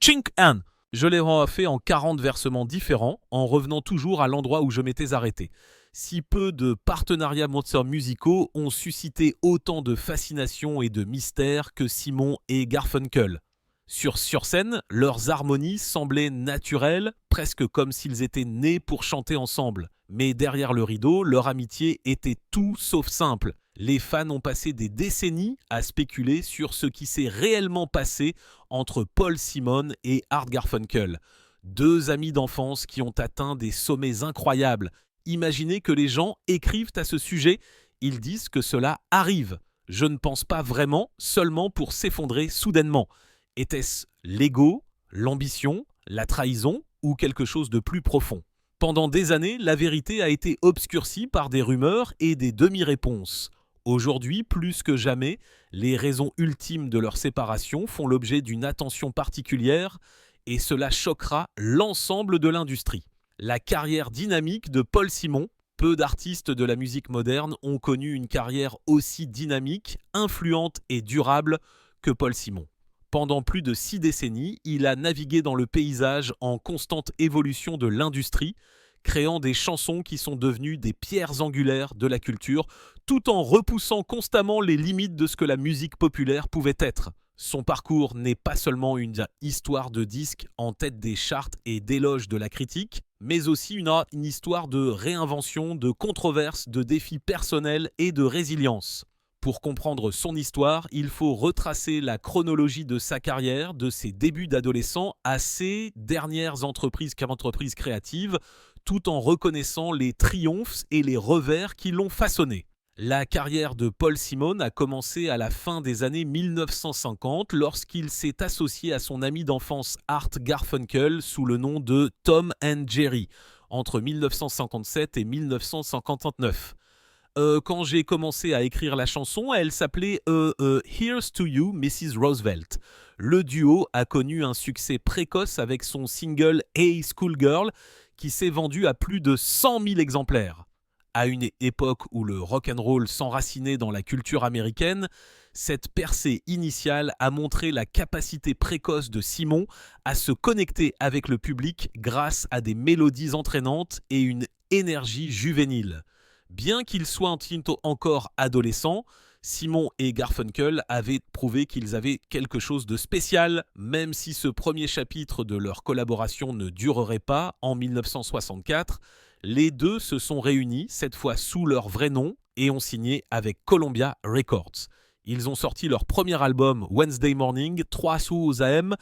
Chink An. Je l'ai fait en 40 versements différents, en revenant toujours à l'endroit où je m'étais arrêté. Si peu de partenariats musicaux ont suscité autant de fascination et de mystère que Simon et Garfunkel. Sur scène, leurs harmonies semblaient naturelles, presque comme s'ils étaient nés pour chanter ensemble. Mais derrière le rideau, leur amitié était tout sauf simple. Les fans ont passé des décennies à spéculer sur ce qui s'est réellement passé entre Paul Simon et Art Garfunkel. Deux amis d'enfance qui ont atteint des sommets incroyables. Imaginez que les gens écrivent à ce sujet, ils disent que cela arrive. Je ne pense pas vraiment, seulement pour s'effondrer soudainement. Était-ce l'ego, l'ambition, la trahison ou quelque chose de plus profond ? Pendant des années, la vérité a été obscurcie par des rumeurs et des demi-réponses. Aujourd'hui, plus que jamais, les raisons ultimes de leur séparation font l'objet d'une attention particulière et cela choquera l'ensemble de l'industrie. La carrière dynamique de Paul Simon, peu d'artistes de la musique moderne ont connu une carrière aussi dynamique, influente et durable que Paul Simon. Pendant plus de 6 décennies, il a navigué dans le paysage en constante évolution de l'industrie, créant des chansons qui sont devenues des pierres angulaires de la culture, tout en repoussant constamment les limites de ce que la musique populaire pouvait être. Son parcours n'est pas seulement une histoire de disques en tête des charts et d'éloges de la critique, mais aussi une histoire de réinvention, de controverses, de défis personnels et de résilience. Pour comprendre son histoire, il faut retracer la chronologie de sa carrière, de ses débuts d'adolescent à ses dernières entreprises créatives, tout en reconnaissant les triomphes et les revers qui l'ont façonné. La carrière de Paul Simon a commencé à la fin des années 1950 lorsqu'il s'est associé à son ami d'enfance Art Garfunkel sous le nom de Tom and Jerry entre 1957 et 1959. Quand j'ai commencé à écrire la chanson, elle s'appelait Here's to You, Mrs. Roosevelt. Le duo a connu un succès précoce avec son single Hey Schoolgirl qui s'est vendu à plus de 100 000 exemplaires. À une époque où le rock'n'roll s'enracinait dans la culture américaine, cette percée initiale a montré la capacité précoce de Simon à se connecter avec le public grâce à des mélodies entraînantes et une énergie juvénile. Bien qu'ils soient encore adolescents, Simon et Garfunkel avaient prouvé qu'ils avaient quelque chose de spécial, même si ce premier chapitre de leur collaboration ne durerait pas. En 1964, les deux se sont réunis, cette fois sous leur vrai nom, et ont signé avec Columbia Records. Ils ont sorti leur premier album Wednesday Morning, 3 sous AM,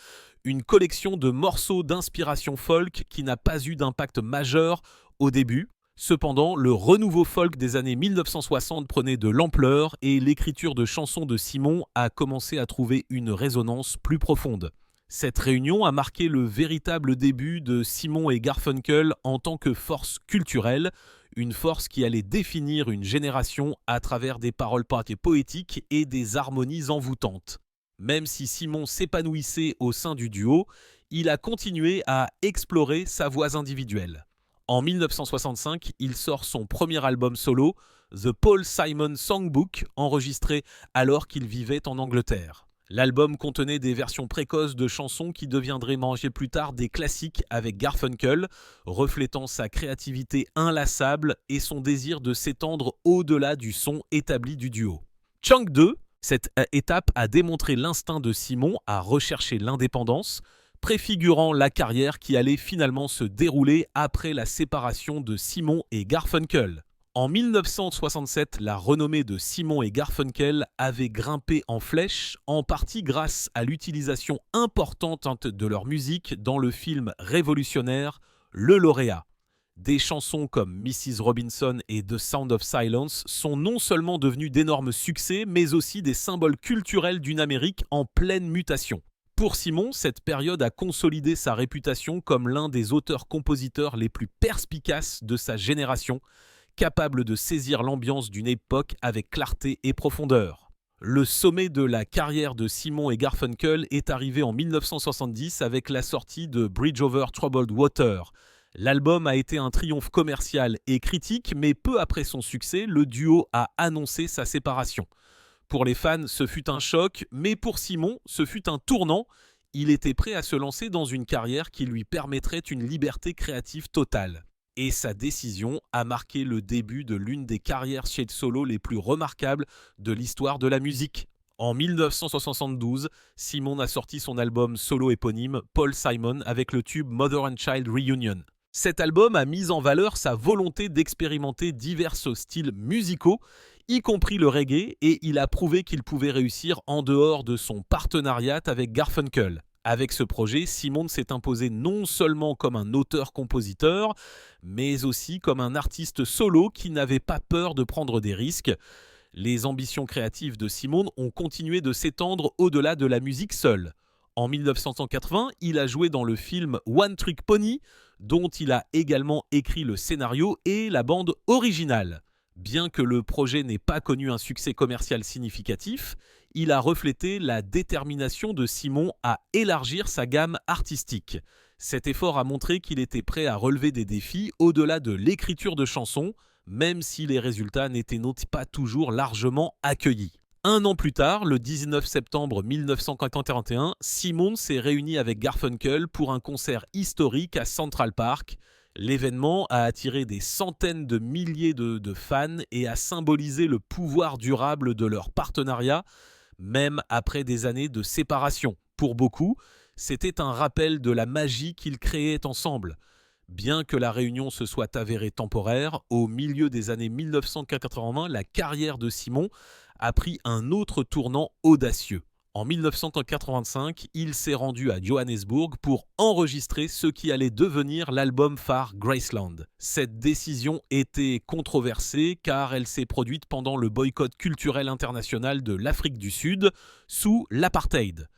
une collection de morceaux d'inspiration folk qui n'a pas eu d'impact majeur au début. Cependant, le renouveau folk des années 1960 prenait de l'ampleur et l'écriture de chansons de Simon a commencé à trouver une résonance plus profonde. Cette réunion a marqué le véritable début de Simon et Garfunkel en tant que force culturelle, une force qui allait définir une génération à travers des paroles poétiques et des harmonies envoûtantes. Même si Simon s'épanouissait au sein du duo, il a continué à explorer sa voie individuelle. En 1965, il sort son premier album solo, The Paul Simon Songbook, enregistré alors qu'il vivait en Angleterre. L'album contenait des versions précoces de chansons qui deviendraient plus tard des classiques avec Garfunkel, reflétant sa créativité inlassable et son désir de s'étendre au-delà du son établi du duo. Chunk 2, cette étape a démontré l'instinct de Simon à rechercher l'indépendance, préfigurant la carrière qui allait finalement se dérouler après la séparation de Simon et Garfunkel. En 1967, la renommée de Simon et Garfunkel avait grimpé en flèche, en partie grâce à l'utilisation importante de leur musique dans le film révolutionnaire Le Lauréat. Des chansons comme Mrs. Robinson et The Sound of Silence sont non seulement devenues d'énormes succès, mais aussi des symboles culturels d'une Amérique en pleine mutation. Pour Simon, cette période a consolidé sa réputation comme l'un des auteurs-compositeurs les plus perspicaces de sa génération, capable de saisir l'ambiance d'une époque avec clarté et profondeur. Le sommet de la carrière de Simon et Garfunkel est arrivé en 1970 avec la sortie de Bridge Over Troubled Water. L'album a été un triomphe commercial et critique, mais peu après son succès, le duo a annoncé sa séparation. Pour les fans, ce fut un choc, mais pour Simon, ce fut un tournant. il était prêt à se lancer dans une carrière qui lui permettrait une liberté créative totale. Et sa décision a marqué le début de l'une des carrières solo les plus remarquables de l'histoire de la musique. En 1972, Simon a sorti son album solo éponyme Paul Simon avec le tube Mother and Child Reunion. Cet album a mis en valeur sa volonté d'expérimenter divers styles musicaux, y compris le reggae, et il a prouvé qu'il pouvait réussir en dehors de son partenariat avec Garfunkel. Avec ce projet, Simon s'est imposé non seulement comme un auteur-compositeur, mais aussi comme un artiste solo qui n'avait pas peur de prendre des risques. Les ambitions créatives de Simon ont continué de s'étendre au-delà de la musique seule. En 1980, il a joué dans le film One Trick Pony, dont il a également écrit le scénario et la bande originale. Bien que le projet n'ait pas connu un succès commercial significatif, il a reflété la détermination de Simon à élargir sa gamme artistique. Cet effort a montré qu'il était prêt à relever des défis au-delà de l'écriture de chansons, même si les résultats n'étaient pas toujours largement accueillis. Un an plus tard, le 19 septembre 1941, Simon s'est réuni avec Garfunkel pour un concert historique à Central Park. L'événement a attiré des centaines de milliers de fans et a symbolisé le pouvoir durable de leur partenariat, même après des années de séparation. Pour beaucoup, c'était un rappel de la magie qu'ils créaient ensemble. Bien que la réunion se soit avérée temporaire, au milieu des années 1980, la carrière de Simon a pris un autre tournant audacieux. En 1985, il s'est rendu à Johannesburg pour enregistrer ce qui allait devenir l'album phare Graceland. Cette décision était controversée car elle s'est produite pendant le boycott culturel international de l'Afrique du Sud sous l'apartheid.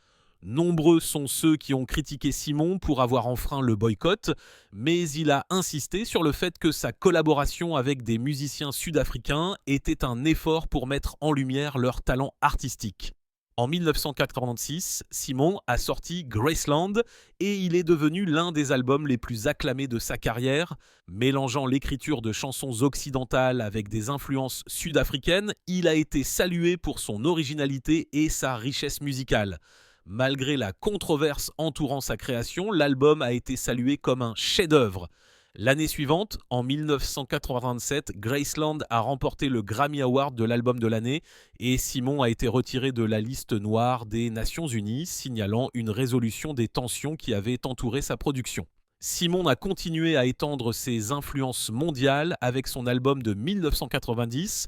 Nombreux sont ceux qui ont critiqué Simon pour avoir enfreint le boycott, mais il a insisté sur le fait que sa collaboration avec des musiciens sud-africains était un effort pour mettre en lumière leur talent artistique. En 1986, Simon a sorti Graceland et il est devenu l'un des albums les plus acclamés de sa carrière. Mélangeant l'écriture de chansons occidentales avec des influences sud-africaines, il a été salué pour son originalité et sa richesse musicale. Malgré la controverse entourant sa création, l'album a été salué comme un chef-d'œuvre. L'année suivante, en 1987, Graceland a remporté le Grammy Award de l'album de l'année et Simon a été retiré de la liste noire des Nations Unies, signalant une résolution des tensions qui avaient entouré sa production. Simon a continué à étendre ses influences mondiales avec son album de 1990,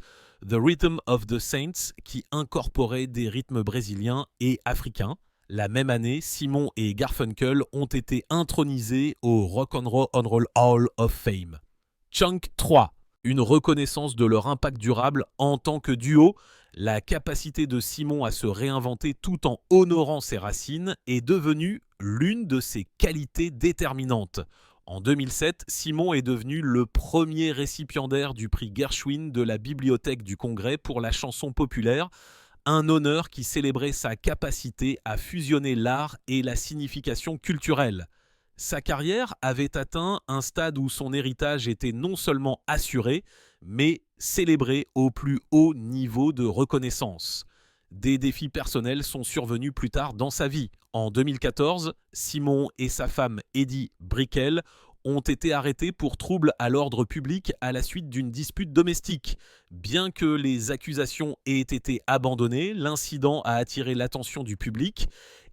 The Rhythm of the Saints, qui incorporait des rythmes brésiliens et africains. La même année, Simon et Garfunkel ont été intronisés au Rock and Roll Hall of Fame. Chunk 3, une reconnaissance de leur impact durable en tant que duo. La capacité de Simon à se réinventer tout en honorant ses racines est devenue l'une de ses qualités déterminantes. En 2007, Simon est devenu le premier récipiendaire du prix Gershwin de la Bibliothèque du Congrès pour la chanson populaire, un honneur qui célébrait sa capacité à fusionner l'art et la signification culturelle. Sa carrière avait atteint un stade où son héritage était non seulement assuré, mais célébré au plus haut niveau de reconnaissance. Des défis personnels sont survenus plus tard dans sa vie. En 2014, Simon et sa femme Eddie Brickell ont été arrêtés pour troubles à l'ordre public à la suite d'une dispute domestique. Bien que les accusations aient été abandonnées, l'incident a attiré l'attention du public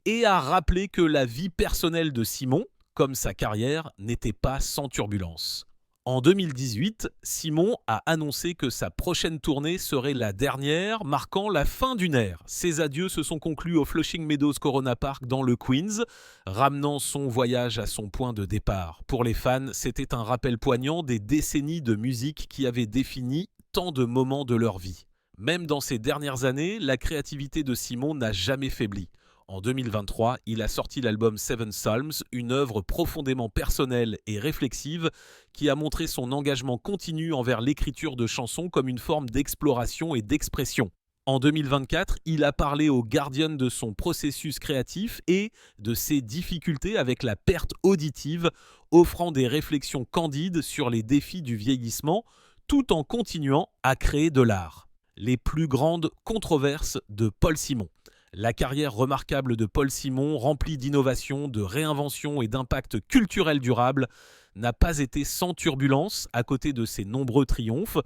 et a rappelé que la vie personnelle de Simon, comme sa carrière, n'était pas sans turbulence. En 2018, Simon a annoncé que sa prochaine tournée serait la dernière, marquant la fin d'une ère. Ses adieux se sont conclus au Flushing Meadows Corona Park dans le Queens, ramenant son voyage à son point de départ. Pour les fans, c'était un rappel poignant des décennies de musique qui avaient défini tant de moments de leur vie. Même dans ces dernières années, la créativité de Simon n'a jamais faibli. En 2023, il a sorti l'album Seven Psalms, une œuvre profondément personnelle et réflexive qui a montré son engagement continu envers l'écriture de chansons comme une forme d'exploration et d'expression. En 2024, il a parlé aux Guardian de son processus créatif et de ses difficultés avec la perte auditive, offrant des réflexions candides sur les défis du vieillissement, tout en continuant à créer de l'art. Les plus grandes controverses de Paul Simon. La carrière remarquable de Paul Simon, remplie d'innovations, de réinventions et d'impact culturel durable, n'a pas été sans turbulence à côté de ses nombreux triomphes.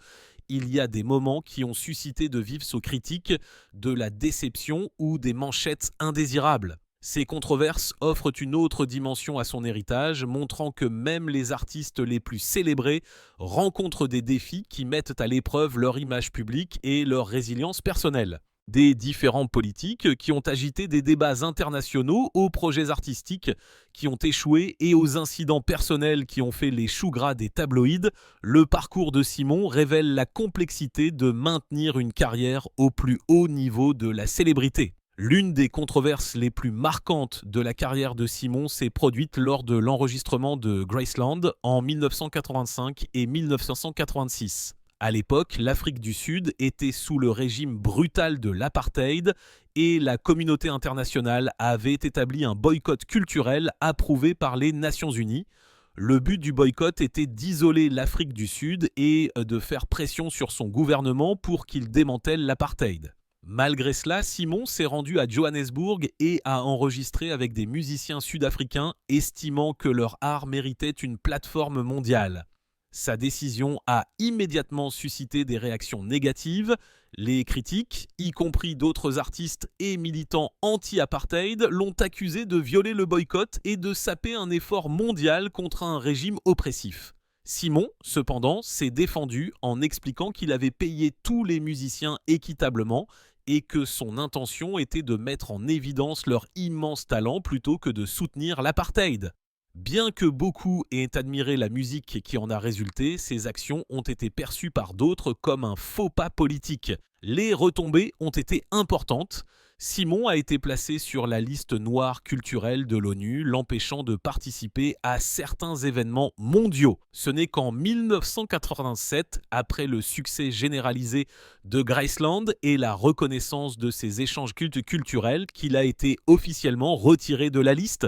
Il y a des moments qui ont suscité de vives critiques, de la déception ou des manchettes indésirables. Ces controverses offrent une autre dimension à son héritage, montrant que même les artistes les plus célébrés rencontrent des défis qui mettent à l'épreuve leur image publique et leur résilience personnelle. Des différents politiques qui ont agité des débats internationaux aux projets artistiques qui ont échoué et aux incidents personnels qui ont fait les choux gras des tabloïds, le parcours de Simon révèle la complexité de maintenir une carrière au plus haut niveau de la célébrité. L'une des controverses les plus marquantes de la carrière de Simon s'est produite lors de l'enregistrement de Graceland en 1985 et 1986. À l'époque, l'Afrique du Sud était sous le régime brutal de l'apartheid et la communauté internationale avait établi un boycott culturel approuvé par les Nations Unies. Le but du boycott était d'isoler l'Afrique du Sud et de faire pression sur son gouvernement pour qu'il démantèle l'apartheid. Malgré cela, Simon s'est rendu à Johannesburg et a enregistré avec des musiciens sud-africains, estimant que leur art méritait une plateforme mondiale. Sa décision a immédiatement suscité des réactions négatives. Les critiques, y compris d'autres artistes et militants anti-apartheid, l'ont accusé de violer le boycott et de saper un effort mondial contre un régime oppressif. Simon, cependant, s'est défendu en expliquant qu'il avait payé tous les musiciens équitablement et que son intention était de mettre en évidence leur immense talent plutôt que de soutenir l'apartheid. Bien que beaucoup aient admiré la musique qui en a résulté, ces actions ont été perçues par d'autres comme un faux pas politique. Les retombées ont été importantes. Simon a été placé sur la liste noire culturelle de l'ONU, l'empêchant de participer à certains événements mondiaux. Ce n'est qu'en 1987, après le succès généralisé de Graceland et la reconnaissance de ses échanges culturels, qu'il a été officiellement retiré de la liste.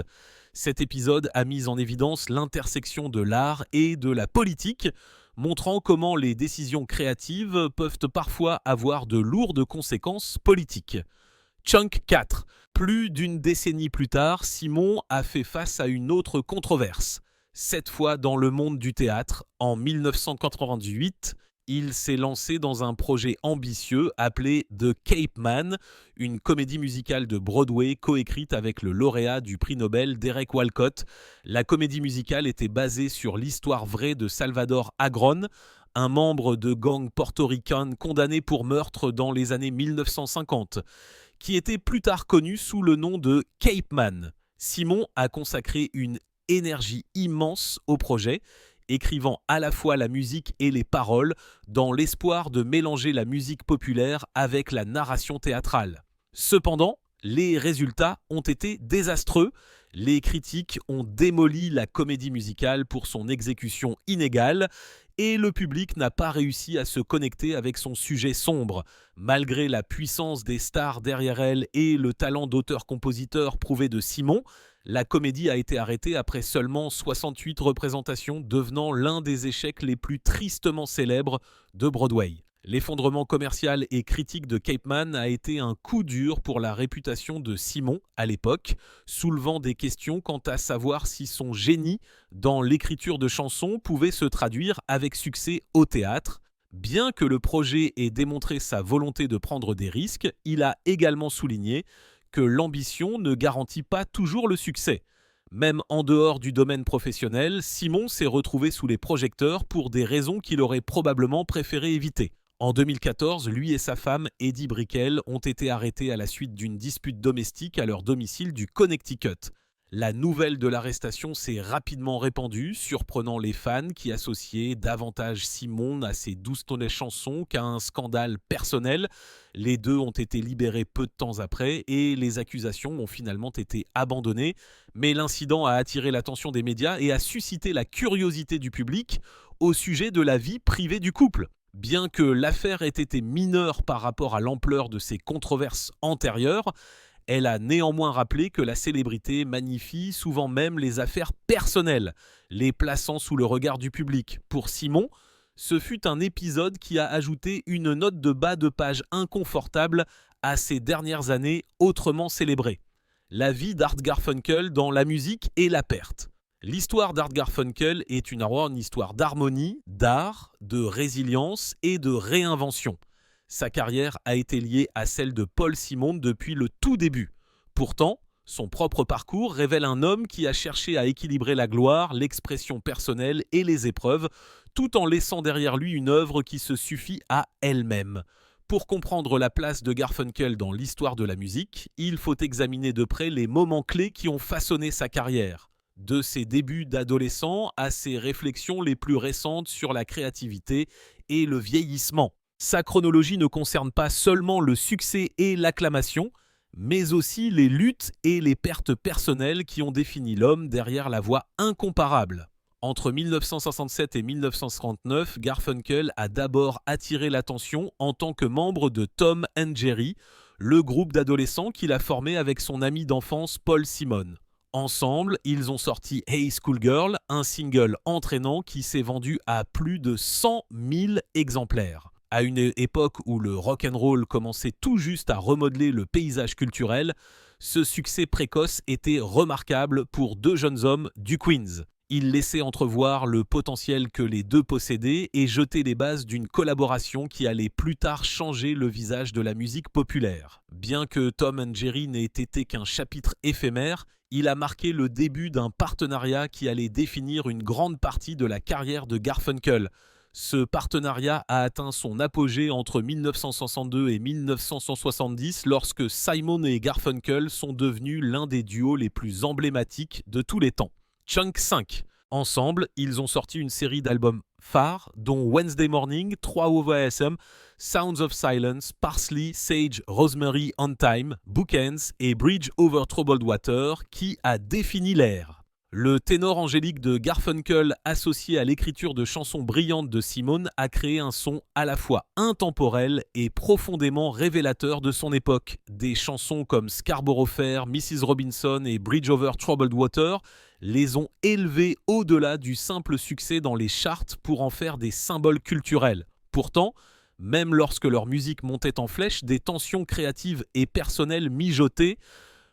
Cet épisode a mis en évidence l'intersection de l'art et de la politique, montrant comment les décisions créatives peuvent parfois avoir de lourdes conséquences politiques. Chunk 4. Plus d'une décennie plus tard, Simon a fait face à une autre controverse. Cette fois dans le monde du théâtre, en 1998, il s'est lancé dans un projet ambitieux appelé The Cape Man, une comédie musicale de Broadway coécrite avec le lauréat du prix Nobel Derek Walcott. La comédie musicale était basée sur l'histoire vraie de Salvador Agron, un membre de gang portoricain condamné pour meurtre dans les années 1950, qui était plus tard connu sous le nom de Cape Man. Simon a consacré une énergie immense au projet, écrivant à la fois la musique et les paroles, dans l'espoir de mélanger la musique populaire avec la narration théâtrale. Cependant, les résultats ont été désastreux. Les critiques ont démoli la comédie musicale pour son exécution inégale et le public n'a pas réussi à se connecter avec son sujet sombre. Malgré la puissance des stars derrière elle et le talent d'auteur-compositeur prouvé de Simon, la comédie a été arrêtée après seulement 68 représentations, devenant l'un des échecs les plus tristement célèbres de Broadway. L'effondrement commercial et critique de Cape Man a été un coup dur pour la réputation de Simon à l'époque, soulevant des questions quant à savoir si son génie dans l'écriture de chansons pouvait se traduire avec succès au théâtre. Bien que le projet ait démontré sa volonté de prendre des risques, il a également souligné que l'ambition ne garantit pas toujours le succès. Même en dehors du domaine professionnel, Simon s'est retrouvé sous les projecteurs pour des raisons qu'il aurait probablement préféré éviter. En 2014, lui et sa femme, Eddie Brickell, ont été arrêtés à la suite d'une dispute domestique à leur domicile du Connecticut. La nouvelle de l'arrestation s'est rapidement répandue, surprenant les fans qui associaient davantage Simon à ses douces chansons qu'à un scandale personnel. Les deux ont été libérés peu de temps après et les accusations ont finalement été abandonnées. Mais l'incident a attiré l'attention des médias et a suscité la curiosité du public au sujet de la vie privée du couple. Bien que l'affaire ait été mineure par rapport à l'ampleur de ses controverses antérieures, elle a néanmoins rappelé que la célébrité magnifie souvent même les affaires personnelles, les plaçant sous le regard du public. Pour Simon, ce fut un épisode qui a ajouté une note de bas de page inconfortable à ses dernières années autrement célébrées. La vie d'Art Garfunkel dans la musique et la perte. L'histoire d'Art Garfunkel est une histoire d'harmonie, d'art, de résilience et de réinvention. Sa carrière a été liée à celle de Paul Simon depuis le tout début. Pourtant, son propre parcours révèle un homme qui a cherché à équilibrer la gloire, l'expression personnelle et les épreuves, tout en laissant derrière lui une œuvre qui se suffit à elle-même. Pour comprendre la place de Garfunkel dans l'histoire de la musique, il faut examiner de près les moments clés qui ont façonné sa carrière. De ses débuts d'adolescent à ses réflexions les plus récentes sur la créativité et le vieillissement. Sa chronologie ne concerne pas seulement le succès et l'acclamation, mais aussi les luttes et les pertes personnelles qui ont défini l'homme derrière la voix incomparable. Entre 1967 et 1939, Garfunkel a d'abord attiré l'attention en tant que membre de Tom and Jerry, le groupe d'adolescents qu'il a formé avec son ami d'enfance Paul Simon. Ensemble, ils ont sorti Hey Schoolgirl, un single entraînant qui s'est vendu à plus de 100 000 exemplaires. À une époque où le rock'n'roll commençait tout juste à remodeler le paysage culturel, ce succès précoce était remarquable pour deux jeunes hommes du Queens. Il laissait entrevoir le potentiel que les deux possédaient et jetait les bases d'une collaboration qui allait plus tard changer le visage de la musique populaire. Bien que Tom and Jerry n'ait été qu'un chapitre éphémère, il a marqué le début d'un partenariat qui allait définir une grande partie de la carrière de Garfunkel. Ce partenariat a atteint son apogée entre 1962 et 1970 lorsque Simon et Garfunkel sont devenus l'un des duos les plus emblématiques de tous les temps. Chunk 5. Ensemble, ils ont sorti une série d'albums phares dont Wednesday Morning, 3 OVSM, Sounds of Silence, Parsley, Sage, Rosemary, On Time, Bookends et Bridge Over Troubled Water qui a défini l'ère. Le ténor angélique de Garfunkel associé à l'écriture de chansons brillantes de Simon a créé un son à la fois intemporel et profondément révélateur de son époque. Des chansons comme Scarborough Fair, Mrs. Robinson et Bridge Over Troubled Water les ont élevés au-delà du simple succès dans les charts pour en faire des symboles culturels. Pourtant, même lorsque leur musique montait en flèche, des tensions créatives et personnelles mijotaient,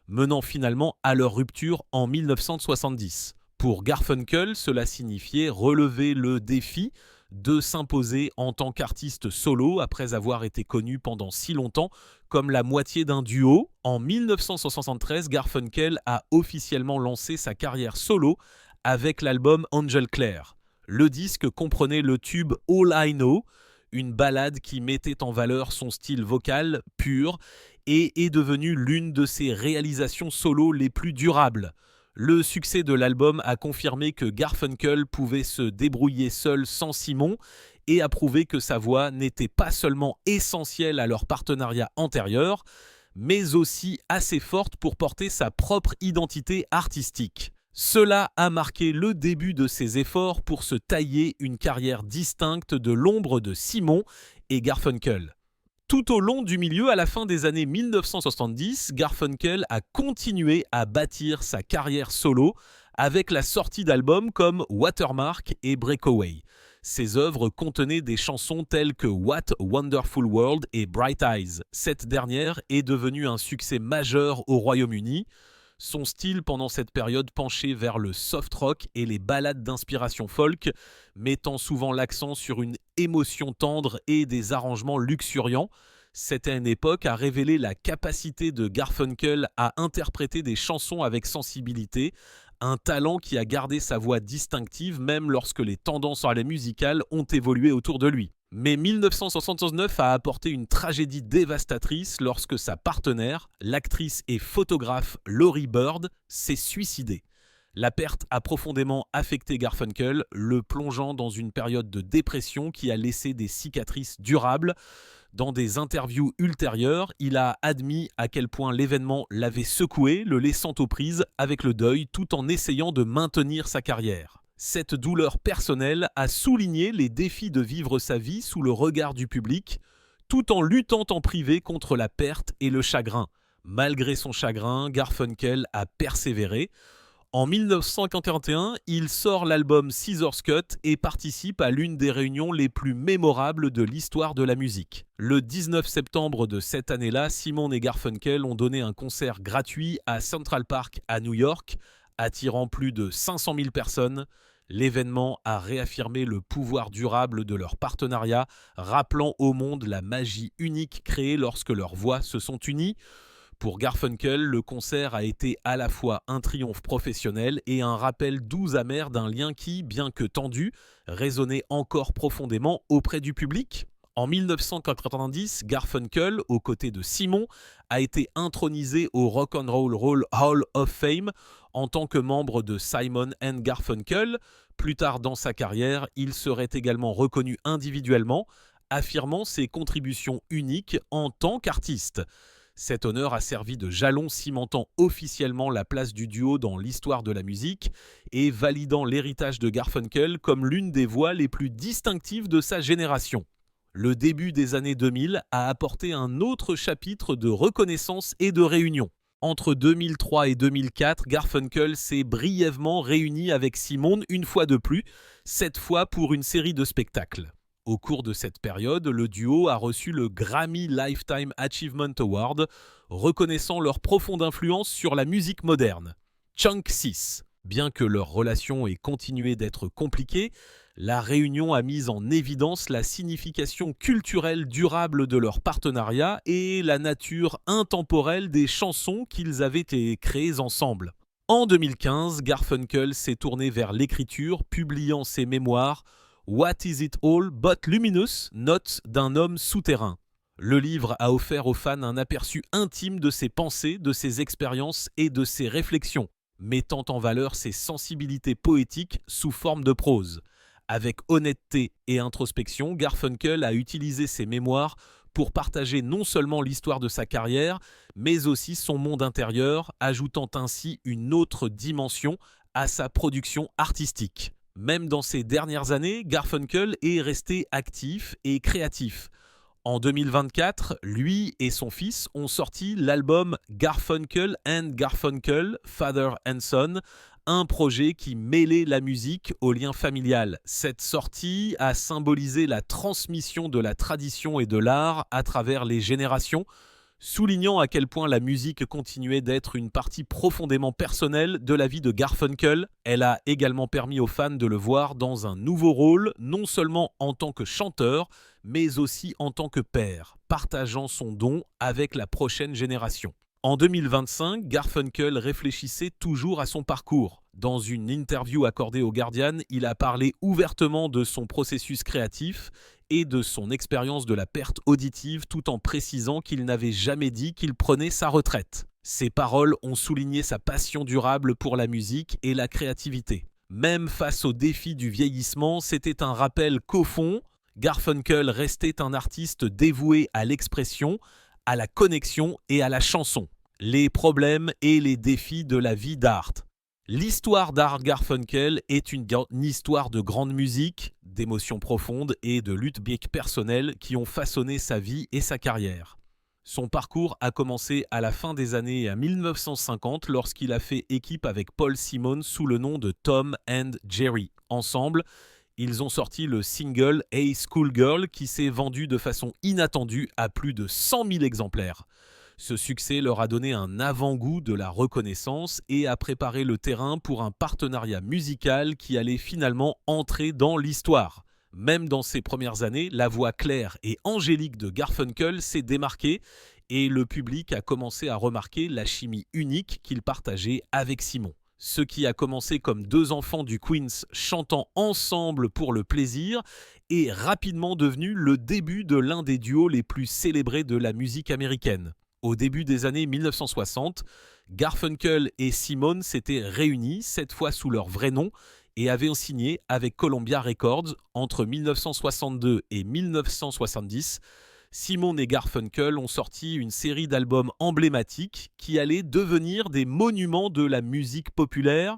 menant finalement à leur rupture en 1970. Pour Garfunkel, cela signifiait relever le défi de s'imposer en tant qu'artiste solo après avoir été connu pendant si longtemps comme la moitié d'un duo. En 1973, Garfunkel a officiellement lancé sa carrière solo avec l'album Angel Clare. Le disque comprenait le tube All I Know, une ballade qui mettait en valeur son style vocal pur et est devenue l'une de ses réalisations solo les plus durables. Le succès de l'album a confirmé que Garfunkel pouvait se débrouiller seul sans Simon et a prouvé que sa voix n'était pas seulement essentielle à leur partenariat antérieur, mais aussi assez forte pour porter sa propre identité artistique. Cela a marqué le début de ses efforts pour se tailler une carrière distincte de l'ombre de Simon et Garfunkel. Tout au long du milieu, à la fin des années 1970, Garfunkel a continué à bâtir sa carrière solo avec la sortie d'albums comme Watermark et Breakaway. Ses œuvres contenaient des chansons telles que What a Wonderful World et Bright Eyes. Cette dernière est devenue un succès majeur au Royaume-Uni. Son style pendant cette période penchait vers le soft rock et les ballades d'inspiration folk, mettant souvent l'accent sur une émotion tendre et des arrangements luxuriants. Cette époque a révélé la capacité de Garfunkel à interpréter des chansons avec sensibilité, un talent qui a gardé sa voix distinctive même lorsque les tendances musicales ont évolué autour de lui. Mais 1969 a apporté une tragédie dévastatrice lorsque sa partenaire, l'actrice et photographe Laurie Bird, s'est suicidée. La perte a profondément affecté Garfunkel, le plongeant dans une période de dépression qui a laissé des cicatrices durables. Dans des interviews ultérieures, il a admis à quel point l'événement l'avait secoué, le laissant aux prises avec le deuil tout en essayant de maintenir sa carrière. Cette douleur personnelle a souligné les défis de vivre sa vie sous le regard du public, tout en luttant en privé contre la perte et le chagrin. Malgré son chagrin, Garfunkel a persévéré. En 1951, il sort l'album Scissors Cut et participe à l'une des réunions les plus mémorables de l'histoire de la musique. Le 19 septembre de cette année-là, Simon et Garfunkel ont donné un concert gratuit à Central Park à New York, attirant plus de 500 000 personnes. L'événement a réaffirmé le pouvoir durable de leur partenariat, rappelant au monde la magie unique créée lorsque leurs voix se sont unies. Pour Garfunkel, le concert a été à la fois un triomphe professionnel et un rappel doux amer d'un lien qui, bien que tendu, résonnait encore profondément auprès du public. En 1990, Garfunkel, aux côtés de Simon, a été intronisé au Rock and Roll Hall of Fame en tant que membre de Simon & Garfunkel. Plus tard dans sa carrière, il serait également reconnu individuellement, affirmant ses contributions uniques en tant qu'artiste. Cet honneur a servi de jalon cimentant officiellement la place du duo dans l'histoire de la musique et validant l'héritage de Garfunkel comme l'une des voix les plus distinctives de sa génération. Le début des années 2000 a apporté un autre chapitre de reconnaissance et de réunion. Entre 2003 et 2004, Garfunkel s'est brièvement réuni avec Simon une fois de plus, cette fois pour une série de spectacles. Au cours de cette période, le duo a reçu le Grammy Lifetime Achievement Award, reconnaissant leur profonde influence sur la musique moderne. Chunk 6. Bien que leur relation ait continué d'être compliquée, la réunion a mis en évidence la signification culturelle durable de leur partenariat et la nature intemporelle des chansons qu'ils avaient créées ensemble. En 2015, Garfunkel s'est tourné vers l'écriture, publiant ses mémoires What is it all but luminous? Notes d'un homme souterrain. Le livre a offert aux fans un aperçu intime de ses pensées, de ses expériences et de ses réflexions, mettant en valeur ses sensibilités poétiques sous forme de prose. Avec honnêteté et introspection, Garfunkel a utilisé ses mémoires pour partager non seulement l'histoire de sa carrière, mais aussi son monde intérieur, ajoutant ainsi une autre dimension à sa production artistique. Même dans ces dernières années, Garfunkel est resté actif et créatif. En 2024, lui et son fils ont sorti l'album Garfunkel and Garfunkel, Father and Son, un projet qui mêlait la musique au lien familial. Cette sortie a symbolisé la transmission de la tradition et de l'art à travers les générations, soulignant à quel point la musique continuait d'être une partie profondément personnelle de la vie de Garfunkel. Elle a également permis aux fans de le voir dans un nouveau rôle, non seulement en tant que chanteur, mais aussi en tant que père, partageant son don avec la prochaine génération. En 2025, Garfunkel réfléchissait toujours à son parcours. Dans une interview accordée au Guardian, il a parlé ouvertement de son processus créatif et de son expérience de la perte auditive tout en précisant qu'il n'avait jamais dit qu'il prenait sa retraite. Ses paroles ont souligné sa passion durable pour la musique et la créativité. Même face au défi du vieillissement, c'était un rappel qu'au fond, Garfunkel restait un artiste dévoué à l'expression, à la connexion et à la chanson. Les problèmes et les défis de la vie d'Art. L'histoire d'Art Garfunkel est une histoire de grande musique, d'émotions profondes et de luttes personnelles qui ont façonné sa vie et sa carrière. Son parcours a commencé à la fin des années 1950 lorsqu'il a fait équipe avec Paul Simon sous le nom de Tom and Jerry. Ensemble, ils ont sorti le single Hey Schoolgirl qui s'est vendu de façon inattendue à plus de 100 000 exemplaires. Ce succès leur a donné un avant-goût de la reconnaissance et a préparé le terrain pour un partenariat musical qui allait finalement entrer dans l'histoire. Même dans ses premières années, la voix claire et angélique de Garfunkel s'est démarquée et le public a commencé à remarquer la chimie unique qu'il partageait avec Simon. Ce qui a commencé comme deux enfants du Queens chantant ensemble pour le plaisir est rapidement devenu le début de l'un des duos les plus célébrés de la musique américaine. Au début des années 1960, Garfunkel et Simon s'étaient réunis, cette fois sous leur vrai nom, et avaient signé avec Columbia Records entre 1962 et 1970. Simon et Garfunkel ont sorti une série d'albums emblématiques qui allaient devenir des monuments de la musique populaire.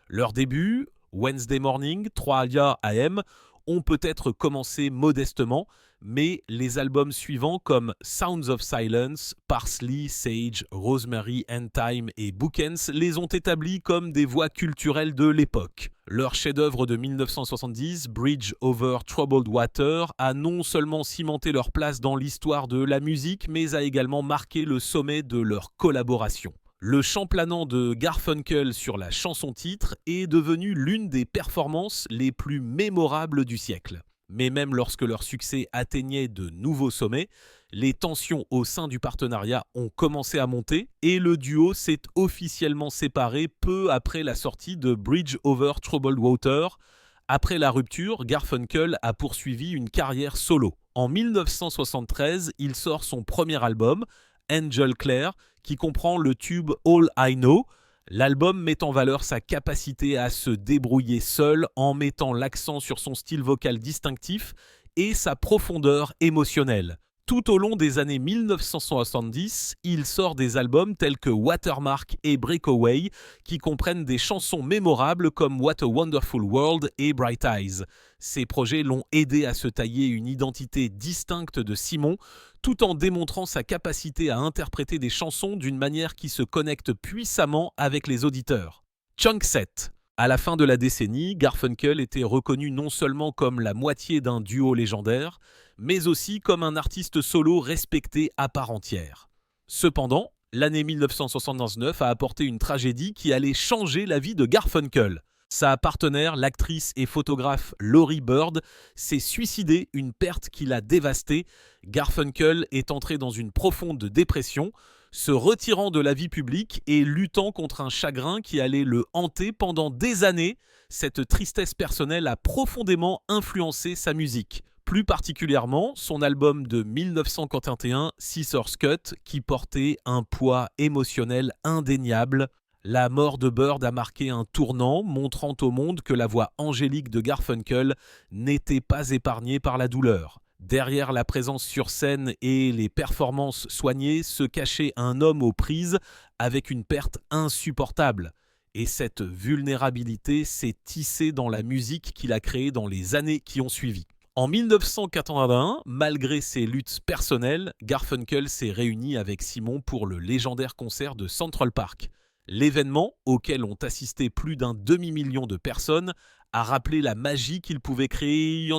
Leur début, Wednesday Morning, 3 AM, ont peut-être commencé modestement, Mais les albums suivants comme Sounds of Silence, Parsley, Sage, Rosemary and Thyme et Bookends les ont établis comme des voix culturelles de l'époque. Leur chef-d'œuvre de 1970, Bridge Over Troubled Water, a non seulement cimenté leur place dans l'histoire de la musique, mais a également marqué le sommet de leur collaboration. Le chant planant de Garfunkel sur la chanson-titre est devenu l'une des performances les plus mémorables du siècle. Mais même lorsque leur succès atteignait de nouveaux sommets, les tensions au sein du partenariat ont commencé à monter et le duo s'est officiellement séparé peu après la sortie de Bridge Over Troubled Water. Après la rupture, Garfunkel a poursuivi une carrière solo. En 1973, il sort son premier album, Angel Clare, qui comprend le tube All I Know. L'album met en valeur sa capacité à se débrouiller seul en mettant l'accent sur son style vocal distinctif et sa profondeur émotionnelle. Tout au long des années 1970, il sort des albums tels que Watermark et Breakaway qui comprennent des chansons mémorables comme What a Wonderful World et Bright Eyes. Ces projets l'ont aidé à se tailler une identité distincte de Simon, tout en démontrant sa capacité à interpréter des chansons d'une manière qui se connecte puissamment avec les auditeurs. Chunk Set. À la fin de la décennie, Garfunkel était reconnu non seulement comme la moitié d'un duo légendaire, mais aussi comme un artiste solo respecté à part entière. Cependant, l'année 1979 a apporté une tragédie qui allait changer la vie de Garfunkel. Sa partenaire, l'actrice et photographe Laurie Bird, s'est suicidée, une perte qui l'a dévasté. Garfunkel est entré dans une profonde dépression, se retirant de la vie publique et luttant contre un chagrin qui allait le hanter pendant des années. Cette tristesse personnelle a profondément influencé sa musique. Plus particulièrement, son album de 1941, Scissors Cut, qui portait un poids émotionnel indéniable. La mort de Bird a marqué un tournant, montrant au monde que la voix angélique de Garfunkel n'était pas épargnée par la douleur. Derrière la présence sur scène et les performances soignées se cachait un homme aux prises avec une perte insupportable. Et cette vulnérabilité s'est tissée dans la musique qu'il a créée dans les années qui ont suivi. En 1981, malgré ses luttes personnelles, Garfunkel s'est réuni avec Simon pour le légendaire concert de Central Park. L'événement, auquel ont assisté plus d'un demi-million de personnes, a rappelé la magie qu'ils pouvaient créer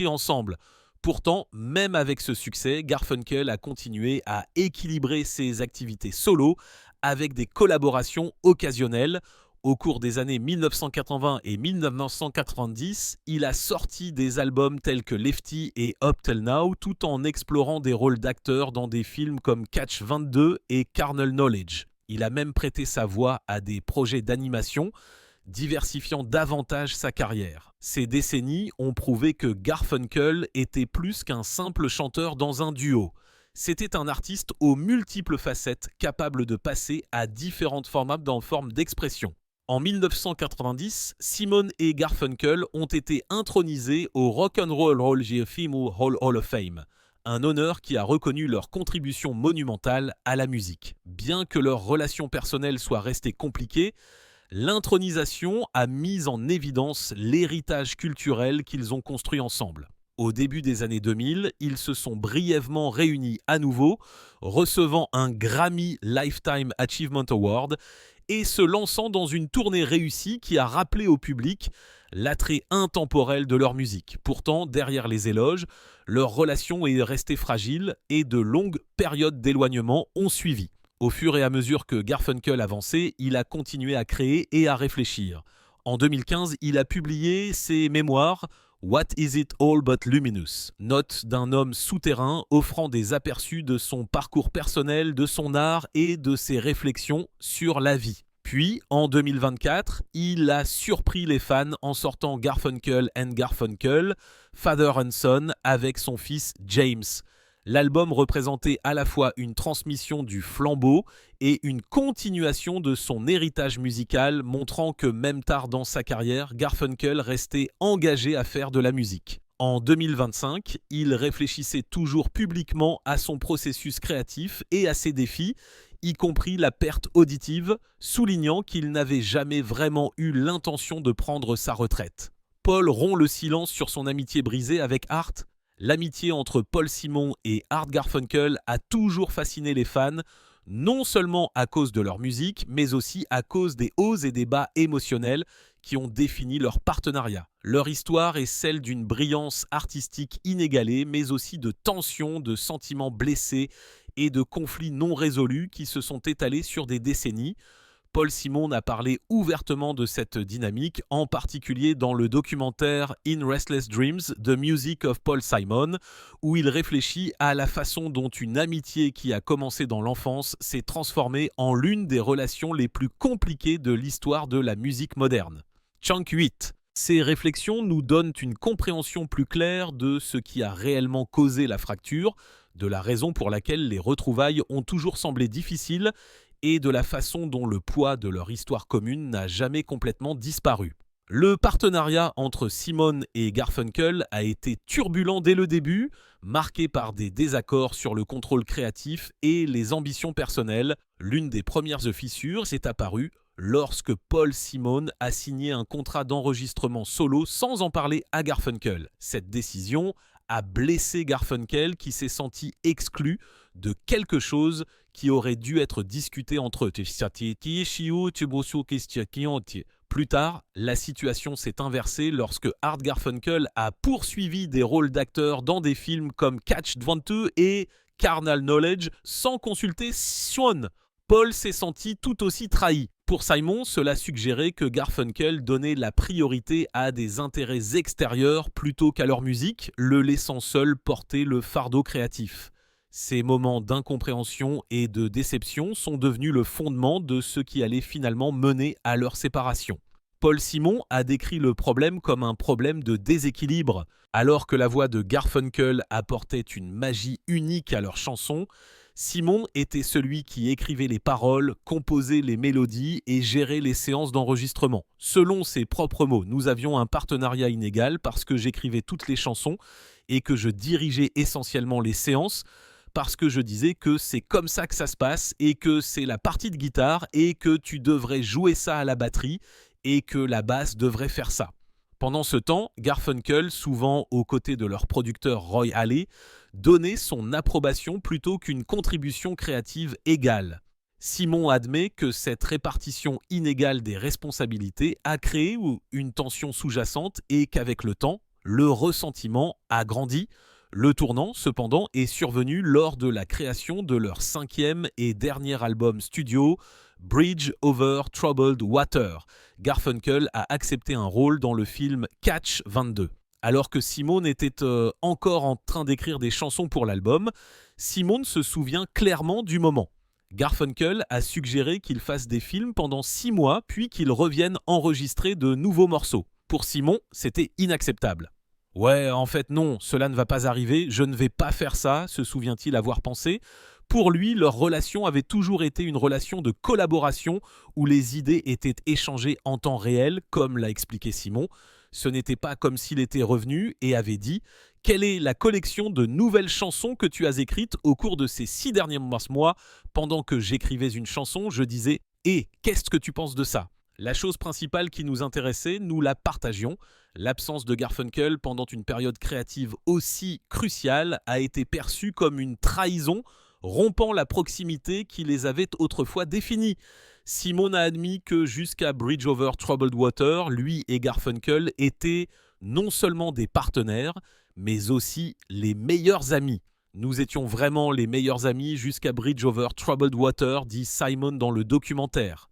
ensemble. Pourtant, même avec ce succès, Garfunkel a continué à équilibrer ses activités solo avec des collaborations occasionnelles. Au cours des années 1980 et 1990, il a sorti des albums tels que Lefty et Up Till Now, tout en explorant des rôles d'acteurs dans des films comme Catch 22 et Carnal Knowledge. Il a même prêté sa voix à des projets d'animation, diversifiant davantage sa carrière. Ces décennies ont prouvé que Garfunkel était plus qu'un simple chanteur dans un duo. C'était un artiste aux multiples facettes, capable de passer à différentes formes d'expression. En 1990, Simon et Garfunkel ont été intronisés au Rock and Roll Hall of Fame, un honneur qui a reconnu leur contribution monumentale à la musique. Bien que leur relation personnelle soit restée compliquée, l'intronisation a mis en évidence l'héritage culturel qu'ils ont construit ensemble. Au début des années 2000, ils se sont brièvement réunis à nouveau, recevant un Grammy Lifetime Achievement Award et se lançant dans une tournée réussie qui a rappelé au public l'attrait intemporel de leur musique. Pourtant, derrière les éloges, leur relation est restée fragile et de longues périodes d'éloignement ont suivi. Au fur et à mesure que Garfunkel avançait, il a continué à créer et à réfléchir. En 2015, il a publié ses mémoires What is it all but luminous? Note d'un homme souterrain offrant des aperçus de son parcours personnel, de son art et de ses réflexions sur la vie. Puis, en 2024, il a surpris les fans en sortant Garfunkel and Garfunkel, Father and Son, avec son fils James. L'album représentait à la fois une transmission du flambeau et une continuation de son héritage musical, montrant que même tard dans sa carrière, Garfunkel restait engagé à faire de la musique. En 2025, il réfléchissait toujours publiquement à son processus créatif et à ses défis, y compris la perte auditive, soulignant qu'il n'avait jamais vraiment eu l'intention de prendre sa retraite. Paul rompt le silence sur son amitié brisée avec Art. L'amitié entre Paul Simon et Art Garfunkel a toujours fasciné les fans, non seulement à cause de leur musique, mais aussi à cause des hauts et des bas émotionnels qui ont défini leur partenariat. Leur histoire est celle d'une brillance artistique inégalée, mais aussi de tensions, de sentiments blessés et de conflits non résolus qui se sont étalés sur des décennies. Paul Simon a parlé ouvertement de cette dynamique, en particulier dans le documentaire In Restless Dreams, The Music of Paul Simon, où il réfléchit à la façon dont une amitié qui a commencé dans l'enfance s'est transformée en l'une des relations les plus compliquées de l'histoire de la musique moderne. Chunk 8. Ces réflexions nous donnent une compréhension plus claire de ce qui a réellement causé la fracture, de la raison pour laquelle les retrouvailles ont toujours semblé difficiles et de la façon dont le poids de leur histoire commune n'a jamais complètement disparu. Le partenariat entre Simon et Garfunkel a été turbulent dès le début, marqué par des désaccords sur le contrôle créatif et les ambitions personnelles. L'une des premières fissures s'est apparue lorsque Paul Simon a signé un contrat d'enregistrement solo sans en parler à Garfunkel. Cette décision a blessé Garfunkel qui s'est senti exclu de quelque chose qui aurait dû être discuté entre eux. Plus tard, la situation s'est inversée lorsque Art Garfunkel a poursuivi des rôles d'acteurs dans des films comme Catch 22 et Carnal Knowledge sans consulter Sean. Paul s'est senti tout aussi trahi. Pour Simon, cela suggérait que Garfunkel donnait la priorité à des intérêts extérieurs plutôt qu'à leur musique, le laissant seul porter le fardeau créatif. Ces moments d'incompréhension et de déception sont devenus le fondement de ce qui allait finalement mener à leur séparation. Paul Simon a décrit le problème comme un problème de déséquilibre. Alors que la voix de Garfunkel apportait une magie unique à leurs chansons, Simon était celui qui écrivait les paroles, composait les mélodies et gérait les séances d'enregistrement. Selon ses propres mots, nous avions un partenariat inégal parce que j'écrivais toutes les chansons et que je dirigeais essentiellement les séances, parce que je disais que c'est comme ça que ça se passe et que c'est la partie de guitare et que tu devrais jouer ça à la batterie et que la basse devrait faire ça. Pendant ce temps, Garfunkel, souvent aux côtés de leur producteur Roy Halley, donnait son approbation plutôt qu'une contribution créative égale. Simon admet que cette répartition inégale des responsabilités a créé une tension sous-jacente et qu'avec le temps, le ressentiment a grandi. Le tournant, cependant, est survenu lors de la création de leur 5e et dernier album studio, Bridge Over Troubled Water. Garfunkel a accepté un rôle dans le film Catch 22. Alors que Simon était encore en train d'écrire des chansons pour l'album, Simon se souvient clairement du moment. Garfunkel a suggéré qu'il fasse des films pendant 6 mois, puis qu'il revienne enregistrer de nouveaux morceaux. Pour Simon, c'était inacceptable. « Ouais, en fait non, cela ne va pas arriver, je ne vais pas faire ça », se souvient-il avoir pensé. Pour lui, leur relation avait toujours été une relation de collaboration où les idées étaient échangées en temps réel, comme l'a expliqué Simon. Ce n'était pas comme s'il était revenu et avait dit « Quelle est la collection de nouvelles chansons que tu as écrites au cours de ces 6 derniers mois ?» Pendant que j'écrivais une chanson, je disais « Et qu'est-ce que tu penses de ça ?» La chose principale qui nous intéressait, nous la partagions. L'absence de Garfunkel pendant une période créative aussi cruciale a été perçue comme une trahison, rompant la proximité qui les avait autrefois définis. Simon a admis que jusqu'à Bridge Over Troubled Water, lui et Garfunkel étaient non seulement des partenaires, mais aussi les meilleurs amis. Nous étions vraiment les meilleurs amis jusqu'à Bridge Over Troubled Water, dit Simon dans le documentaire.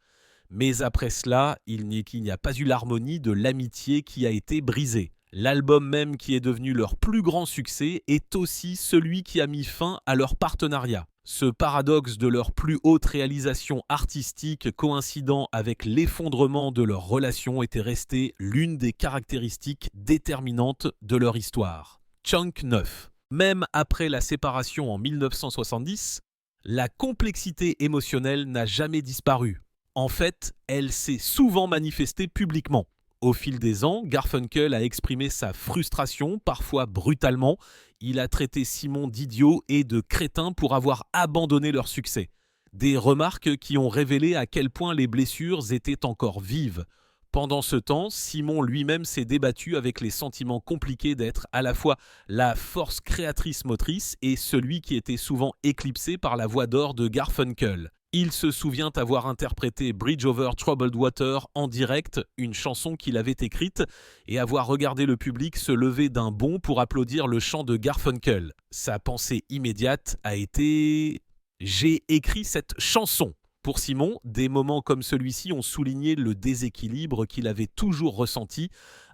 Mais après cela, il n'y a pas eu l'harmonie de l'amitié qui a été brisée. L'album même qui est devenu leur plus grand succès est aussi celui qui a mis fin à leur partenariat. Ce paradoxe de leur plus haute réalisation artistique coïncidant avec l'effondrement de leur relation était resté l'une des caractéristiques déterminantes de leur histoire. Chunk 9. Même après la séparation en 1970, la complexité émotionnelle n'a jamais disparu. En fait, elle s'est souvent manifestée publiquement. Au fil des ans, Garfunkel a exprimé sa frustration, parfois brutalement. Il a traité Simon d'idiot et de crétin pour avoir abandonné leur succès. Des remarques qui ont révélé à quel point les blessures étaient encore vives. Pendant ce temps, Simon lui-même s'est débattu avec les sentiments compliqués d'être à la fois la force créatrice motrice et celui qui était souvent éclipsé par la voix d'or de Garfunkel. Il se souvient avoir interprété Bridge over Troubled Water en direct, une chanson qu'il avait écrite, et avoir regardé le public se lever d'un bond pour applaudir le chant de Garfunkel. Sa pensée immédiate a été « J'ai écrit cette chanson ». Pour Simon, des moments comme celui-ci ont souligné le déséquilibre qu'il avait toujours ressenti,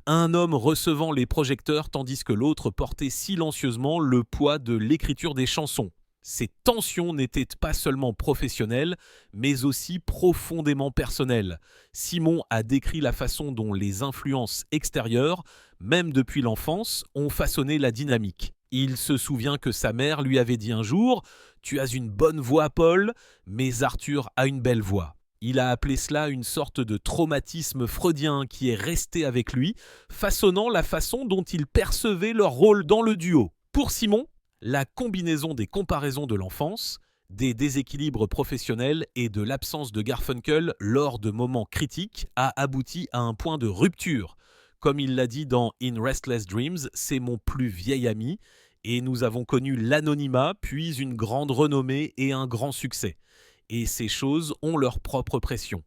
un homme recevant les projecteurs tandis que l'autre portait silencieusement le poids de l'écriture des chansons. Ces tensions n'étaient pas seulement professionnelles, mais aussi profondément personnelles. Simon a décrit la façon dont les influences extérieures, même depuis l'enfance, ont façonné la dynamique. Il se souvient que sa mère lui avait dit un jour « Tu as une bonne voix, Paul, mais Arthur a une belle voix ». Il a appelé cela une sorte de traumatisme freudien qui est resté avec lui, façonnant la façon dont il percevait leur rôle dans le duo. Pour Simon, la combinaison des comparaisons de l'enfance, des déséquilibres professionnels et de l'absence de Garfunkel lors de moments critiques a abouti à un point de rupture. Comme il l'a dit dans In Restless Dreams, c'est mon plus vieil ami et nous avons connu l'anonymat puis une grande renommée et un grand succès. Et ces choses ont leur propre pression.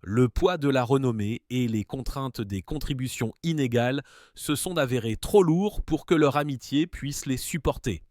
Le poids de la renommée et les contraintes des contributions inégales se sont avérés trop lourds pour que leur amitié puisse les supporter.